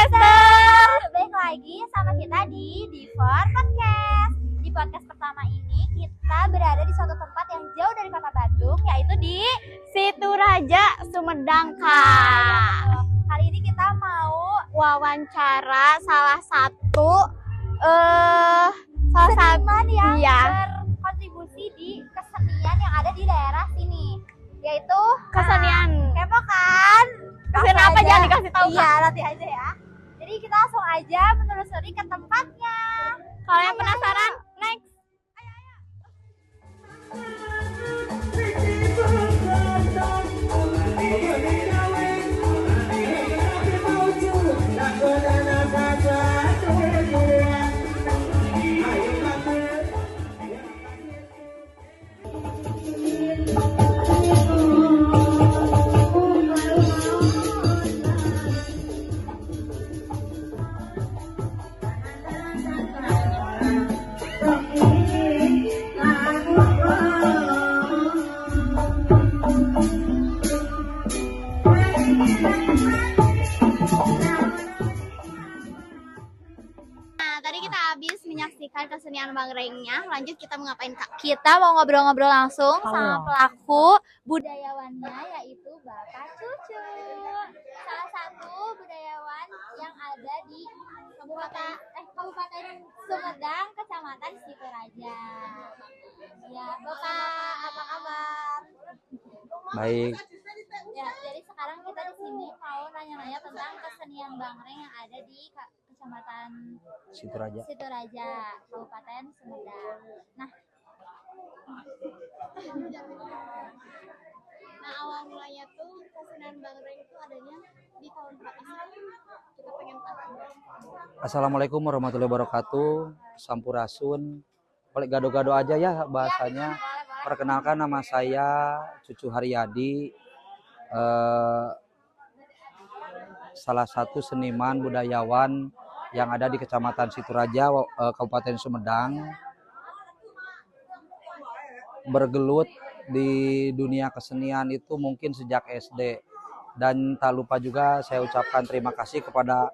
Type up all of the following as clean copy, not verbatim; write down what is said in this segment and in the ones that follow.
podcaster. Balik lagi sama kita di Difor Podcast. Di podcast pertama ini kita berada di suatu tempat yang jauh dari kota Bandung, yaitu di Situraja, Sumedang, Kak. Kali ini kita mau Wawancara salah satu seniman yang iya, berkontribusi di kesenian yang ada di daerah sini, yaitu kesenian. kepo kan? Kesenian apa jangan dikasih tahu, Iya, nanti aja ya. Jadi kita langsung aja menelusuri ke tempatnya. Kalau yang penasaran, next. Tadi kita habis menyaksikan kesenian Bangrengnya. Lanjut kita mau ngapain, Kak? Kita mau ngobrol-ngobrol langsung sama pelaku budayawannya, yaitu Bapak Cucu. Salah satu budayawan yang ada di Kabupaten Sumedang, Kecamatan Situraja. Ya, Bapak, apa kabar? Baik, Ya, jadi sekarang kita di sini mau nanya-nanya tentang kesenian Bangreng yang ada di Kecamatan Situraja. Situraja, Kabupaten Sumedang. Nah, awal mulanya tuh kesenian Bangreng itu adanya di tahun berapa sih? Kita pengen tahu. Assalamualaikum warahmatullahi wabarakatuh. Sampurasun. Boleh gado-gado aja ya bahasanya. Perkenalkan, nama saya Cucu Haryadi. Salah satu seniman budayawan yang ada di Kecamatan Situraja, Kabupaten Sumedang. Bergelut di dunia kesenian itu mungkin sejak SD. Dan tak lupa juga saya ucapkan terima kasih kepada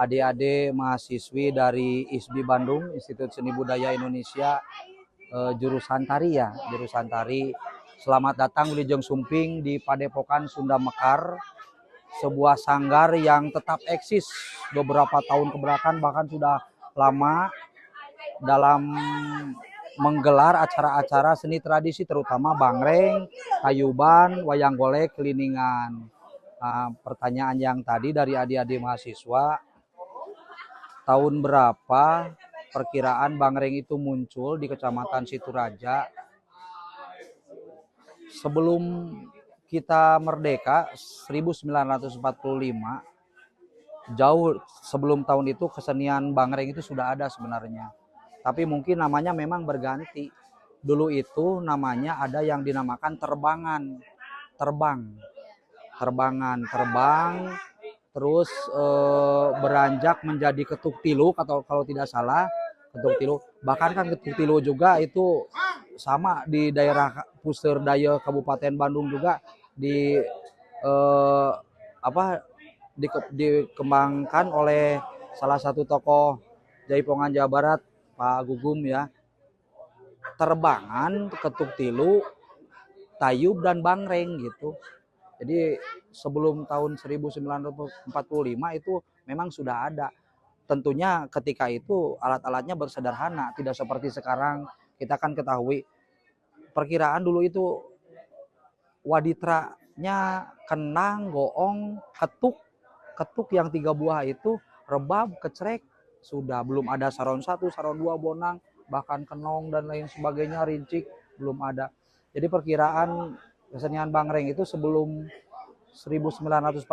adik-adik mahasiswi dari ISBI Bandung, Institut Seni Budaya Indonesia, jurusan tari ya, jurusan tari. Selamat datang Wilujeng Sumping di Padepokan Sunda Mekar, sebuah sanggar yang tetap eksis beberapa tahun kebelakang, bahkan sudah lama dalam menggelar acara-acara seni tradisi, terutama Bangreng, Tayuban, Wayang Golek, Keliningan. Pertanyaan yang tadi dari adik-adik mahasiswa, tahun berapa perkiraan Bangreng itu muncul di Kecamatan Situraja? Sebelum kita merdeka 1945, jauh sebelum tahun itu kesenian Bangreng itu sudah ada sebenarnya. Tapi mungkin namanya memang berganti. Dulu itu namanya ada yang dinamakan terbang, terus beranjak menjadi ketuk tilu, atau kalau tidak salah ketuk tilu. Bahkan kan ketuk tilu juga itu sama di daerah Puseur Daya Kabupaten Bandung juga dikembangkan oleh salah satu tokoh Jaipongan Jawa Barat, Pak Gugum ya. Terbangan, ketuk tilu, tayub dan bangreng gitu. Jadi sebelum tahun 1945 itu memang sudah ada. Tentunya ketika itu alat-alatnya bersederhana, tidak seperti sekarang. Kita kan ketahui perkiraan dulu itu waditranya kenang, goong, ketuk yang 3 buah itu, rebab, kecrek, sudah. Belum ada saron 1, saron 2, bonang, bahkan kenong dan lain sebagainya, rincik, belum ada. Jadi perkiraan kesenian Bangreng itu sebelum 1945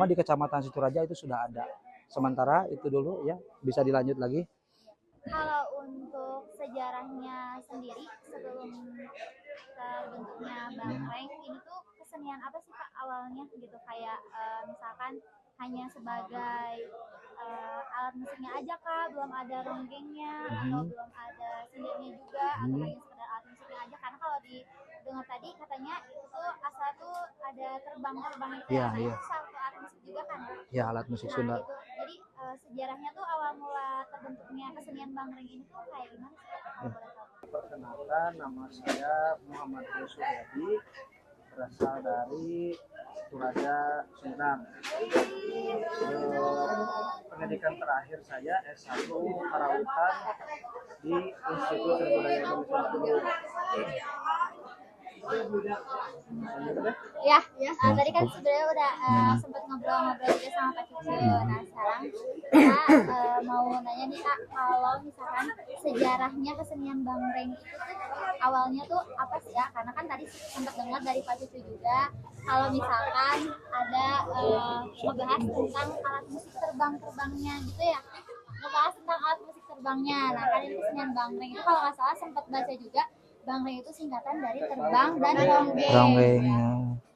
di Kecamatan Situraja itu sudah ada. Sementara itu dulu ya, bisa dilanjut lagi. Kalau untuk sejarahnya sendiri sebelum terbentuknya Bangreng ini tuh kesenian apa sih Pak awalnya gitu, kayak misalkan hanya sebagai alat musiknya aja kah, belum ada ronggengnya atau belum ada sendirinya juga, atau hanya sekedar alat musiknya aja? Karena kalau didengar tadi katanya itu tuh asal tuh ada terbang itu ya, itu satu alat musik juga kan? Ya, alat musik Sunda. Itu. Jadi sejarahnya tuh awal mula terbentuknya kesenian Bangreng ini tuh kayak gimana sih Kak, kalau boleh tahu? Perkenalkan, nama saya Muhammad Suryadi, berasal dari Toraja, Sumedang. Pendidikan terakhir saya S1 Perawatan di Institut Seni Budaya Indonesia Bandung. Ya, tadi kan sebenarnya udah sempat ngobrol-ngobrol juga sama Pak Cucu. Nah, sekarang kita mau nanya nih Kak, kalau misalkan sejarahnya kesenian Bangreng itu tuh awalnya tuh apa sih ya? Karena kan tadi sempat dengar dari Pak Cucu juga, kalau misalkan ada ngebahas tentang alat musik terbang-terbangnya gitu ya. Ngebahas tentang alat musik terbangnya. Nah, kan ini kesenian Bangreng itu kalau nggak salah sempat baca juga, Bangreng itu singkatan dari terbang dan ronggeng. Ronggeng.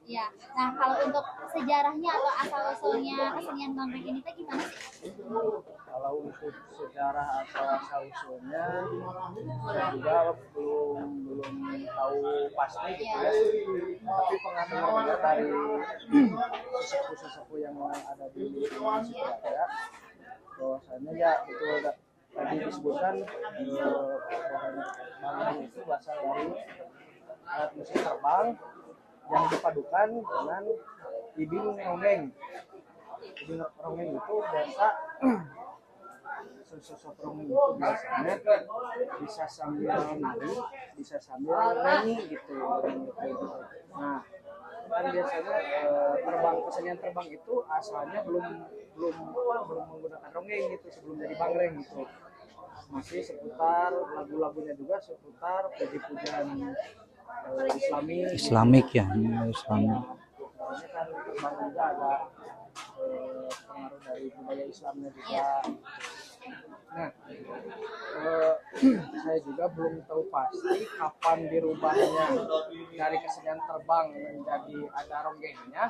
Ya. Nah, kalau untuk sejarahnya atau asal-usulnya kesenian Bangreng ini tuh gimana sih? Kalau untuk sejarah atau asal usulnya saya juga belum tahu pasti gitu ya. Tapi pernah dengar juga dari sesepuh-sesepuh yang ada di Indonesia ya, bahwasanya ya betul tadi disebutkan Bangreng itu berasal dari alat musik terbang yang dipadukan dengan ibing ronggeng. Ibing ronggeng itu biasa sosok ronggeng itu biasanya bisa sambil nari, bisa sambil nyanyi gitu. Nah, kan biasanya kesenian terbang itu asalnya belum menggunakan ronggeng gitu sebelum jadi Bangreng gitu. Masih seputar lagu-lagunya juga seputar puji-pujian Islamik ya, Islamik. Soalnya kan terbang juga ada pengaruh dari budaya Islamnya juga. Nah, saya juga belum tahu pasti kapan dirubahnya dari kesenian terbang menjadi ada ronggengnya.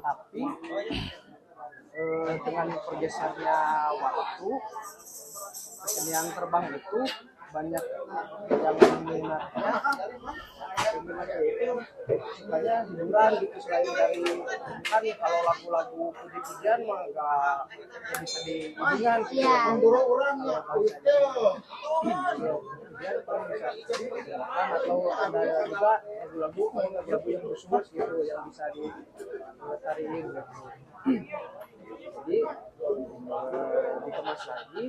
Tapi dengan pergesernya waktu, kesenian terbang itu banyak yang minatnya itu sukanya hiburan gitu, selain dari kan kalau lagu-lagu puji-pujian mah nggak bisa diibingan gitu. Atau ada juga lagu-lagu yang khusus gitu yang bisa ditariin gitu. Jadi dikemas lagi,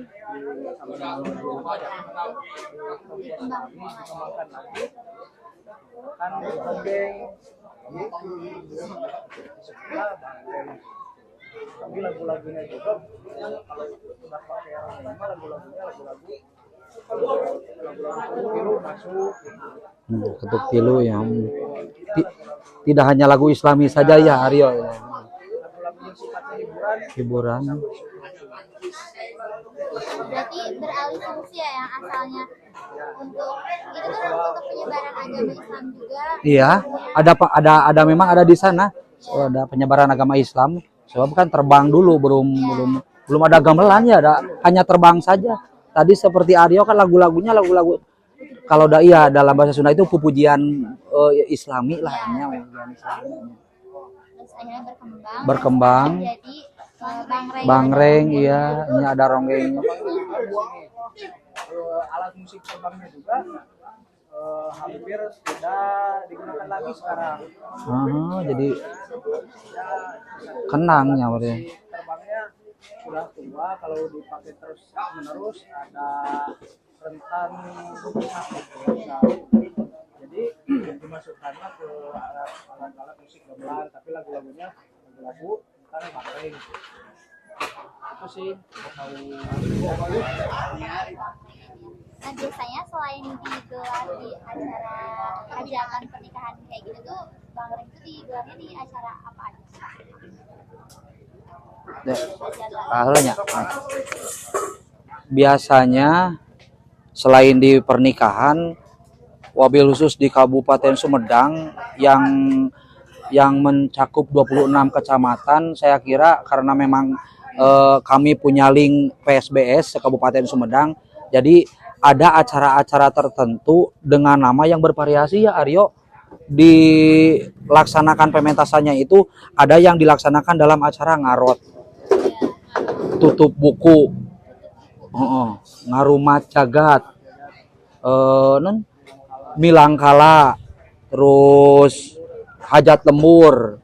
dikembangkan lagi, kan ronggeng, setelah Bangreng. Tapi lagu-lagunya juga kalau udah pakai ronggeng, lagu-lagunya lagu-lagu pilu masuk. Ketuk pilu yang tidak hanya lagu Islami saja ya Aryo. Hiburan. Berarti beralih fungsi ya, yang asalnya untuk itu kan untuk penyebaran agama Islam juga. Iya, memang ada di sana. So, ada penyebaran agama Islam. Sebab kan terbang dulu belum ada gamelan ya, hanya terbang saja. Tadi seperti Aryo kan lagu-lagunya lagu kalau dalam bahasa Sunda itu pujian Islami lah hanya Islami. Terus akhirnya berkembang jadi Bangreng, iya, ini ada ronggengnya. Alat musik terbangnya juga hampir tidak digunakan lagi sekarang. Jadi kenangnya berarti. Terbangnya sudah tua, kalau dipakai terus menerus ada rentan rusak gitu. Jadi dimasukkanlah ke alat musik gamelan, tapi lagu-lagunya lagu kan Bangreng. Itu sih tahu. Nah, biasanya selain digelar di acara hajatan pernikahan kayak gitu tuh, Bangreng itu digelarnya di acara apa aja? Biasanya selain di pernikahan, wabil khusus di Kabupaten Sumedang yang mencakup 26 kecamatan, saya kira karena memang kami punya link PSBS Kabupaten Sumedang, jadi ada acara-acara tertentu dengan nama yang bervariasi ya Aryo. Dilaksanakan pementasannya itu ada yang dilaksanakan dalam acara ngarot. tutup buku, heeh, ngarumat cagat, non milangkala, terus hajat lembur,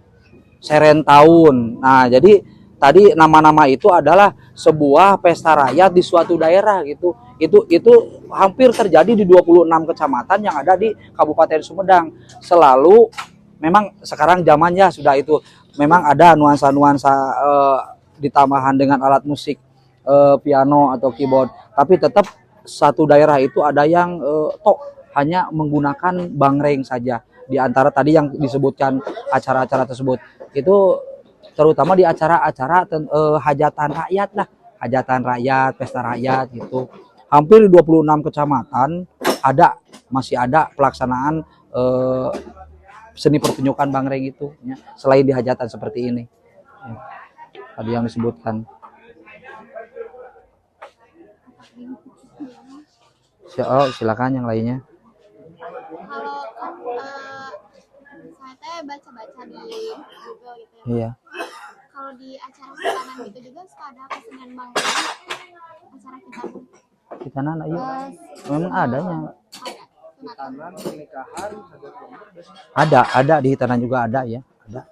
serentaun. Nah, jadi tadi nama-nama itu adalah sebuah pesta rakyat di suatu daerah gitu. Itu hampir terjadi di 26 kecamatan yang ada di Kabupaten Sumedang. Selalu memang sekarang zamannya sudah itu memang ada nuansa-nuansa ditambahan dengan alat musik piano atau keyboard, tapi tetap satu daerah itu ada yang hanya menggunakan bangreng saja. Di antara tadi yang disebutkan acara-acara tersebut itu terutama di acara-acara hajatan rakyat lah, hajatan rakyat, pesta rakyat gitu. Hampir di 26 kecamatan masih ada pelaksanaan seni pertunjukan bangreng itu ya, selain di hajatan seperti ini. Ya, tadi yang disebutkan. Oh, silakan yang lainnya. Kalau kan saya teh baca-baca di Google gitu ya. Iya. Kalau di acara hitanan gitu juga suka ada kesenian bangreng, acara hitanan. Hitanan, iya. Memang adanya. Hitanan, pernikahan, Ada di hitanan juga ada ya, ada.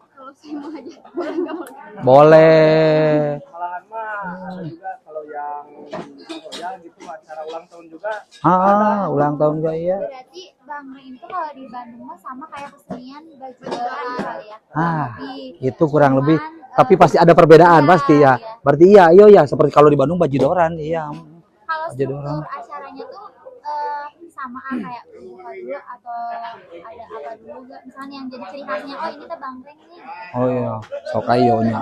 Kalau saya mau aja, boleh nggak boleh? Boleh. malahan mah juga kalau yang ya gitu acara ulang tahun juga Ulang tahun juga iya. Berarti bangreng itu kalau di Bandung mah sama kayak kesenian bajuran kali ya. Itu kurang Cuman, lebih. Tapi pasti ada perbedaan iya, pasti ya. iya. Berarti iya, ya seperti kalau di Bandung bajidoran, iya. Kalau Bajidoran. struktur acaranya tuh sama kayak buka dulu atau ada apa dulu gak? Misalnya yang jadi ciri khasnya, oh ini tuh bangreng nih. Oh iya, sok ayonya.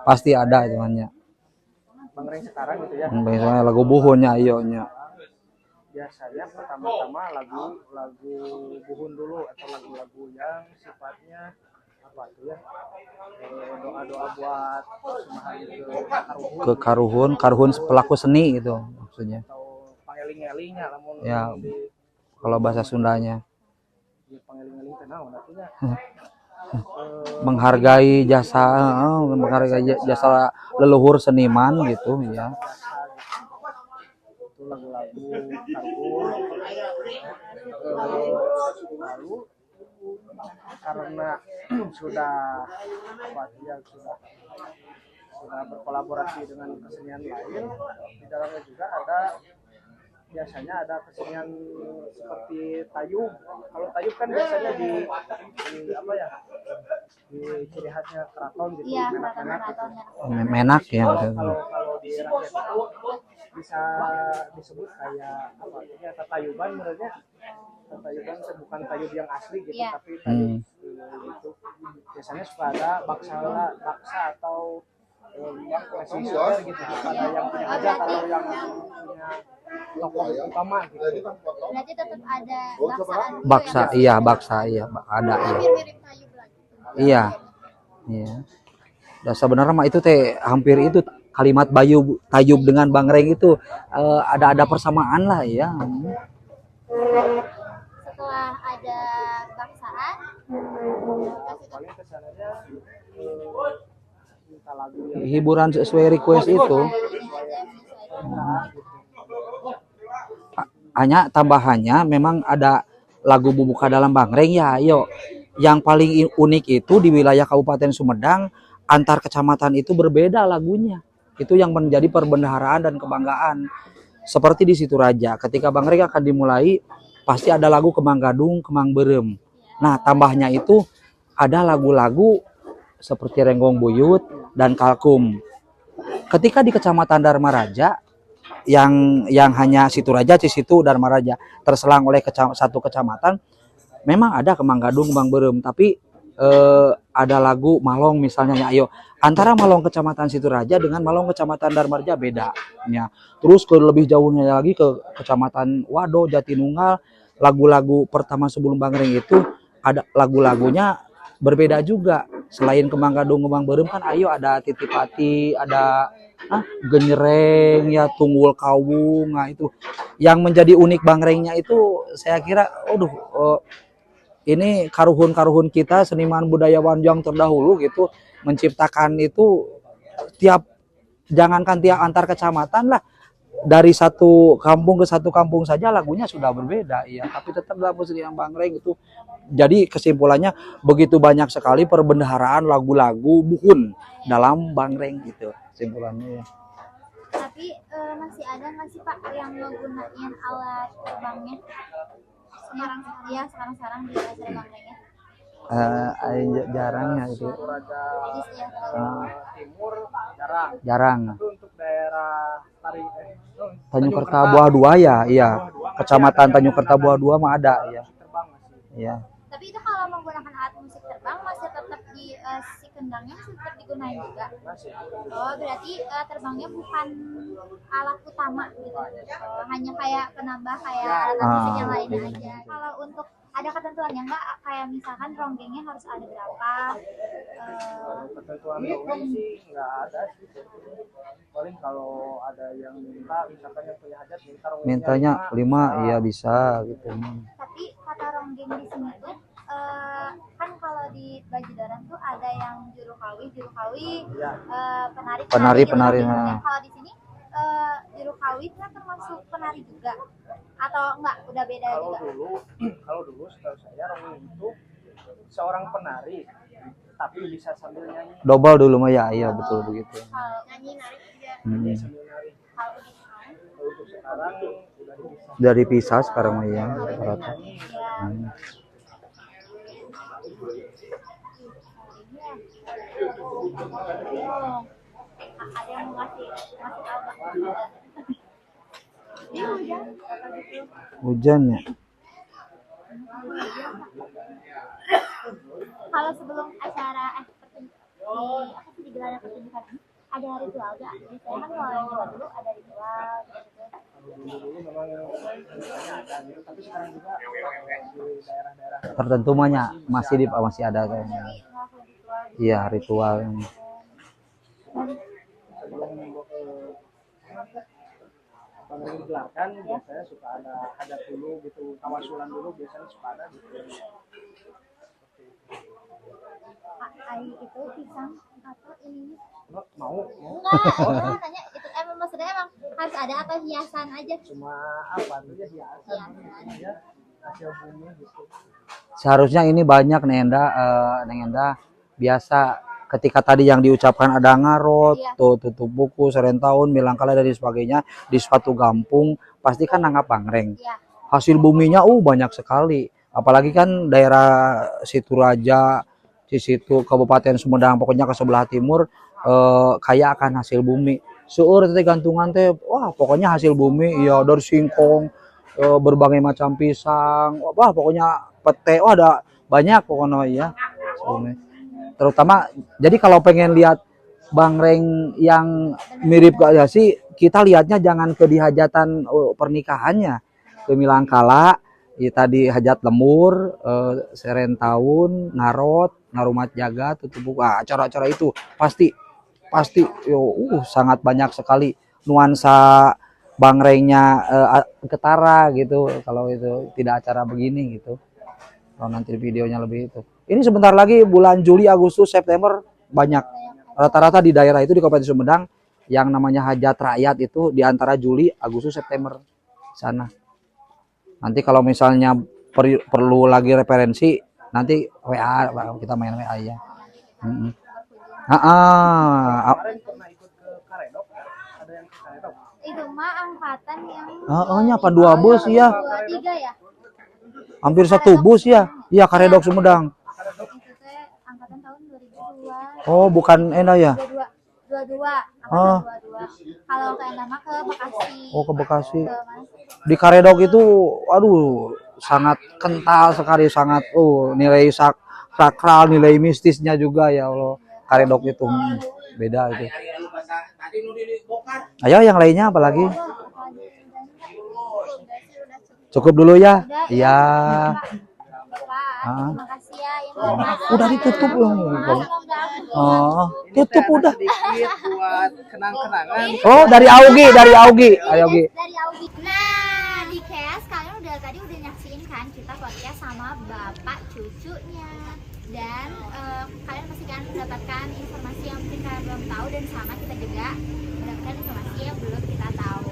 Pasti ada cumannya. bangreng sekarang gitu ya. Biasanya lagu buhunnya iyonya. Biasanya pertama-tama lagu buhun dulu atau lagu-lagu yang sifatnya apa tuh ya, doa-doa buat Ke karuhun pelaku seni gitu maksudnya. atau pangeling-elingnya lamun Ya, di kalau bahasa Sundanya. pangeling-eling teh naon artinya Menghargai jasa leluhur seniman gitu ya. itu lagu-lagu lalu karena sudah berkolaborasi dengan kesenian lain, di dalamnya juga biasanya ada kesenian seperti tayub. Kalau tayub kan biasanya di apa ya, di ciri khasnya keraton gitu, Iya, menak-menak gitu. Menak ya Kalau maksudnya. kalau di rakyat itu bisa disebut kayak apa ya, tatayuban menurutnya. Tatayuban bukan tayub yang asli gitu, Iya. tapi tayub gitu. Biasanya suka ada baksa atau ngasih sumber gitu kepada yang punya hajat atau yang punya tokoh utama gitu. Berarti tetap ada baksaan dulu Baksa, ya, iya baksa, iya ada ya. Mirip-mirip tayub lagi. Iya. Iya. Dan sebenarnya mah itu teh hampir itu kalimat tayub dengan bangreng itu ada persamaan lah ya. Setelah ada baksaan, Paling kesannya minta lagu yang Hiburan sesuai request itu. Hanya tambahannya memang ada lagu Bubuka dalam Bangreng ya. Ayo, yang paling unik itu di wilayah Kabupaten Sumedang antar kecamatan itu berbeda lagunya. Itu yang menjadi perbendaharaan dan kebanggaan. Seperti di Situraja, ketika Bangreng akan dimulai pasti ada lagu Kemang Gadung, Kemang Berem. Nah, tambahnya itu ada lagu-lagu seperti Renggong Buyut dan Kalkum. Ketika di Kecamatan Dharmaraja yang hanya Situraja, Cisitu, Dharmaraja terselang oleh satu kecamatan, memang ada Kemang Gadung, Kemang Berem, tapi ada lagu Malong misalnya ya. Ayo, antara Malong Kecamatan Situraja dengan Malong Kecamatan Dharmaraja beda ya. Terus ke lebih jauhnya lagi ke Kecamatan Wado, Jatinunggal, lagu-lagu pertama sebelum Bangreng itu ada lagu-lagunya berbeda juga. Selain Kemang Gadung, Kemang Berem kan ayo ada Titipati, ada Genyereng ya, Tunggul Kawung. Nah itu yang menjadi unik Bangrengnya itu saya kira ini karuhun-karuhun kita, seniman budayawan yang terdahulu gitu menciptakan itu tiap jangankan tiap antar kecamatan lah, dari satu kampung ke satu kampung saja lagunya sudah berbeda ya, tapi tetap dalam kesenian Bangreng itu. Jadi kesimpulannya begitu banyak sekali perbendaharaan lagu-lagu buhun dalam Bangreng gitu kesimpulannya ya. Tapi masih ada nggak sih Pak yang menggunakan alat terbangnya sekarang ya sekarang di acara Bangrengnya? Jarang ya itu. Toraja Ya, Timur jarang. Jarang. Tapi untuk daerah Tanjung Kertabuah 2 ya, iya. Kecamatan Tanjung Kertabuah 2 mah ada ya. terbang masih. Iya. tapi itu kalau menggunakan alat musik terbang masih tetap di si kendangnya masih tetap digunakan juga. Masih. Oh berarti terbangnya bukan alat utama gitu. Oh, hanya kayak penambah kayak alat musik yang lainnya aja. Kalau untuk ada ketentuannya nggak kayak misalkan ronggengnya harus ada berapa? Ketentuan dongeng sih nggak ada sih. Paling kalau ada yang minta, misalkan yang punya hajat minta ronggengnya Mintanya 5 iya bisa gitu. Tapi kata ronggeng di sini tuh kan kalau di Bajudaran tuh ada yang juru kawi, penari gitu. Penari. Kalau di sini juru kawi itu termasuk penari juga atau enggak udah beda juga? Kalau dulu setahu saya ronggeng itu seorang penari tapi bisa sambil nyanyi. Double dulu mah ya, iya betul begitu. Kalau nyanyi nari juga. Sambil nari. Kalau Untuk sekarang udah dipisah. Dari pisah sekarang mah ya. Rata. ya. Ada yang mau ngasih tahu Hujan ya. kalau sebelum acara digelar pertunjukan ini ada ritual gak? Biasanya kan kalau yang zaman dulu ada ritual gitu. Dulu memang ada gitu, tapi sekarang juga di daerah-daerah Tertentu mahnya masih ada kayaknya. Iya, ritual. sebelum Bangreng digelarkan biasanya suka ada hajat dulu gitu, tawasulan dulu biasanya suka ada gitu. Ai itu pisang atau ini? Mau Enggak, tanya itu emang maksudnya emang harus ada atau hiasan aja? cuma apa tuh ya hiasan ya hasil bumi gitu. Seharusnya ini banyak Neng Enda biasa ketika tadi yang diucapkan ada ngarot, tutup buku, serentaun, milangkala dan sebagainya di suatu kampung pasti kan nanggap Bangreng. Iya. Hasil buminya banyak sekali. Apalagi kan daerah Situraja, di situ Kabupaten Sumedang pokoknya ke sebelah timur kaya akan hasil bumi. Seueur teh gantungan teh wah pokoknya hasil bumi ya dari singkong berbagai macam pisang, wah pokoknya pete, wah ada banyak pokoknya ya. Terutama jadi kalau pengen lihat Bangreng yang mirip ke sih kita lihatnya jangan ke di hajatan pernikahannya, ke milangkala ya, tadi hajat lemur, serentaun, ngarot, ngarumat jagat, tutup buku, acara-acara itu pasti sangat banyak sekali nuansa Bangrengnya ketara gitu kalau itu tidak acara begini gitu. Kalau nanti videonya lebih itu. Ini sebentar lagi bulan Juli, Agustus, September banyak. Rata-rata di daerah itu di Kabupaten Sumedang yang namanya hajat rakyat itu di antara Juli, Agustus, September sana. Nanti kalau misalnya perlu lagi referensi nanti WA kita main WA ya. Kemarin pernah ikut ke Karedok, ada yang ke Karedok. Itu mah angkatan yang Nya apa 2 bus ya? 23 ya? Hampir 1 bus ya. Iya Karedok Sumedang. Itu teh angkatan tahun 2002. Oh, bukan Enda ya? 22 angkatan 22. Kalau ke Enda mah ke Bekasi. Oh, ke Bekasi. Ke mana? Di Karedok itu aduh sangat kental sekali, sangat nilai sakral, nilai mistisnya juga ya Allah. Karedok itu beda itu. Ayo yang lainnya apalagi? Cukup dulu ya. Iya. Terima kasih ya. Udah ditutup ya. Tutup udah. Sedikit buat kenang-kenangan. Oh, dari Augi. Dari Augi. Nah, di Chaos kalian tadi udah nyaksiin kan kita podcast sama bapak cucunya. Dan kalian pastikan mendapatkan informasi yang mungkin kalian belum tahu, dan sama kita juga mendapatkan informasi yang belum kita tahu.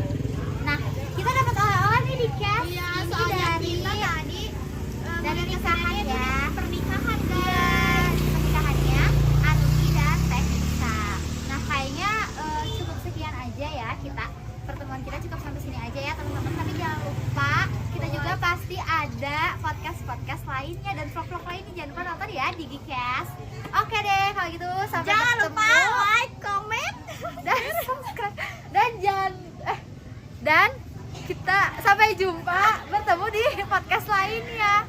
Nah, kita dapat oleh-oleh nih di Cash. Iya, Ini soalnya dari kita tadi dari nikahan ya. pernikahan Dan pernikahannya Anuki dan Teh Nisa. Nah, kayaknya cukup sekian aja ya kita. Pertemuan kita cukup sampai sini aja ya teman-teman. Tapi jangan lupa kita juga pasti ada podcast lainnya dan vlog-vlog lainnya. Jangan lupa nonton ya di Gcast. Oke deh, kalau gitu sampai Jangan ketemu. lupa like, comment, Dan subscribe. Dan jangan dan kita sampai jumpa bertemu di podcast lainnya.